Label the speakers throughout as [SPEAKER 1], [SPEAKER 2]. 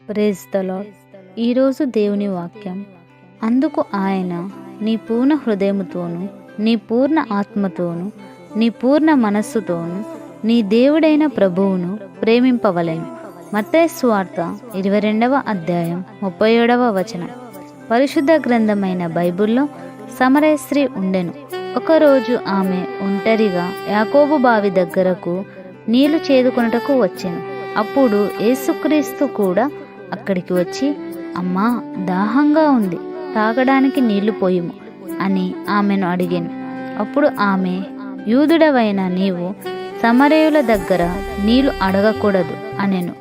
[SPEAKER 1] Praise the lord. ఈరోజు దేవుని వాక్యం. అందుకు ఆయన, నీ పూర్ణ హృదయముతోను, నీ పూర్ణ ఆత్మతోను, నీ పూర్ణ మనస్సుతోను నీ దేవుడైన ప్రభువును ప్రేమింపవలెను. మత్తయి సువార్త 22వ అధ్యాయం 37వ వచనం. పరిశుద్ధ గ్రంథమైన బైబిల్లో సమరయ స్త్రీ ఉండెను. ఒకరోజు ఆమె ఒంటరిగా యాకోబు బావి దగ్గరకు నీళ్లు చేదుకొనుటకు వచ్చెను. అప్పుడు యేసుక్రీస్తు కూడా అక్కడికి వచ్చి, అమ్మా, దాహంగా ఉంది, తాగడానికి నీళ్లు పోయుము అని ఆమెను అడిగాను. అప్పుడు ఆమె, యూదుడవైన నీవు సమరయుల దగ్గర నీళ్లు అడగకూడదు అనెను.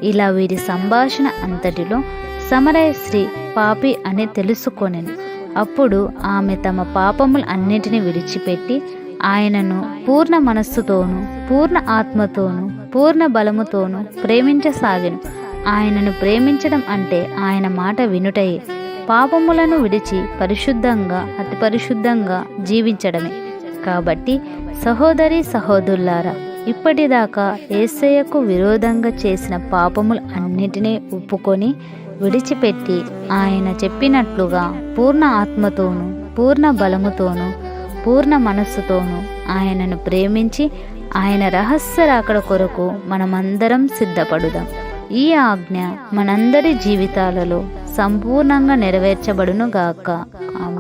[SPEAKER 1] ఇలా వీరి సంభాషణ అంతటిలో సమరయ స్త్రీ పాపి అని తెలుసుకొనెను. అప్పుడు ఆమె తమ పాపములు అన్నిటినీ విడిచిపెట్టి ఆయనను పూర్ణ మనస్సుతోనూ, పూర్ణ ఆత్మతోనూ, పూర్ణ బలముతోనూ ప్రేమించసాగెను. ఆయనను ప్రేమించడం అంటే ఆయన మాట వినుటయే. పాపములను విడిచి పరిశుద్ధంగా, అతి పరిశుద్ధంగా జీవించడమే. కాబట్టి సహోదరి సహోదరులారా, ఇప్పటిదాకా యేసయ్యకు విరోధంగా చేసిన పాపములు అన్నిటినీ ఒప్పుకొని విడిచిపెట్టి ఆయన చెప్పినట్లుగా పూర్ణ ఆత్మతోనూ, పూర్ణ బలముతోనూ, పూర్ణ మనస్సుతోనూ ఆయనను ప్రేమించి ఆయన రహస్య రాకడ కొరకు మనమందరం సిద్ధపడుదాం. ఈ ఆజ్ఞ మనందరి జీవితాలలో సంపూర్ణంగా నెరవేర్చబడును గాక. ఆమేన్.